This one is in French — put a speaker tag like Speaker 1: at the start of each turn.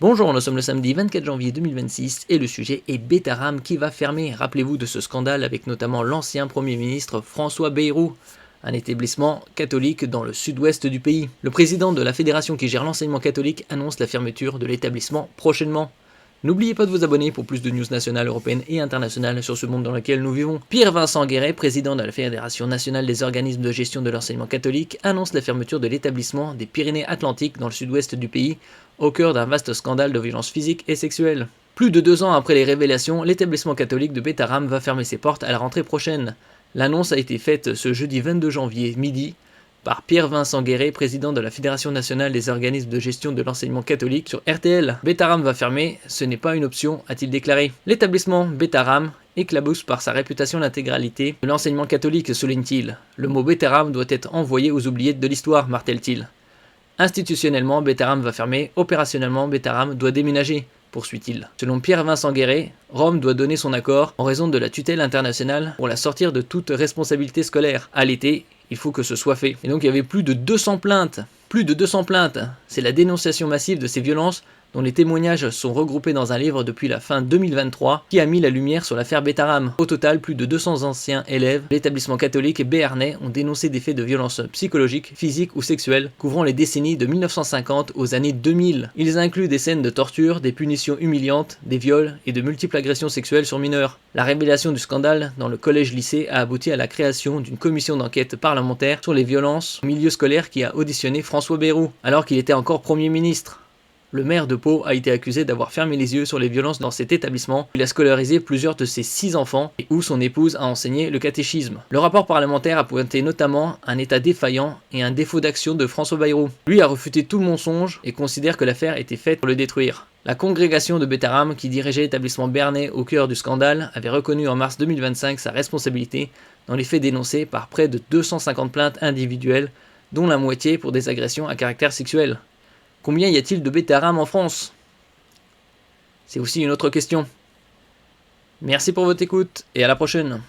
Speaker 1: Bonjour, nous sommes le samedi 24 janvier 2026 et le sujet est Betterham qui va fermer. Rappelez-vous de ce scandale avec notamment l'ancien Premier ministre François Bayrou, un établissement catholique dans le sud-ouest du pays. Le président de la fédération qui gère l'enseignement catholique annonce la fermeture de l'établissement prochainement. N'oubliez pas de vous abonner pour plus de news nationales, européennes et internationales sur ce monde dans lequel nous vivons. Pierre-Vincent Guéret, président de la Fédération nationale des organismes de gestion de l'enseignement catholique, annonce la fermeture de l'établissement des Pyrénées-Atlantiques dans le sud-ouest du pays, au cœur d'un vaste scandale de violences physiques et sexuelles. Plus de 2 ans après les révélations, l'établissement catholique de Betterham va fermer ses portes à la rentrée prochaine. L'annonce a été faite ce jeudi 22 janvier midi par Pierre-Vincent Guéret, président de la Fédération nationale des organismes de gestion de l'enseignement catholique sur RTL. Betterham va fermer, ce n'est pas une option, a-t-il déclaré. L'établissement Betterham éclabousse par sa réputation l'intégralité de l'enseignement catholique, souligne-t-il. Le mot Betterham doit être envoyé aux oubliettes de l'histoire, martèle-t-il. Institutionnellement, Betterham va fermer, opérationnellement, Betterham doit déménager, poursuit-il. Selon Pierre-Vincent Guéret, Rome doit donner son accord en raison de la tutelle internationale pour la sortir de toute responsabilité scolaire. À l'été, il faut que ce soit fait. Et donc il y avait plus de 200 plaintes. Plus de 200 plaintes. C'est la dénonciation massive de ces violences dont les témoignages sont regroupés dans un livre depuis la fin 2023 qui a mis la lumière sur l'affaire Betterham. Au total, plus de 200 anciens élèves de l'établissement catholique béarnais ont dénoncé des faits de violence psychologiques, physiques ou sexuelles couvrant les décennies de 1950 aux années 2000. Ils incluent des scènes de torture, des punitions humiliantes, des viols et de multiples agressions sexuelles sur mineurs. La révélation du scandale dans le collège-lycée a abouti à la création d'une commission d'enquête parlementaire sur les violences au milieu scolaire qui a auditionné François Bayrou, alors qu'il était encore Premier ministre. Le maire de Pau a été accusé d'avoir fermé les yeux sur les violences dans cet établissement. Il a scolarisé plusieurs de ses 6 enfants et où son épouse a enseigné le catéchisme. Le rapport parlementaire a pointé notamment un état défaillant et un défaut d'action de François Bayrou. Lui a refuté tout le mensonge et considère que l'affaire était faite pour le détruire. La congrégation de Betterham, qui dirigeait l'établissement béarnais au cœur du scandale, avait reconnu en mars 2025 sa responsabilité dans les faits dénoncés par près de 250 plaintes individuelles, dont la moitié pour des agressions à caractère sexuel. Combien y a-t-il de Betterham en France? C'est aussi une autre question. Merci pour votre écoute et à la prochaine.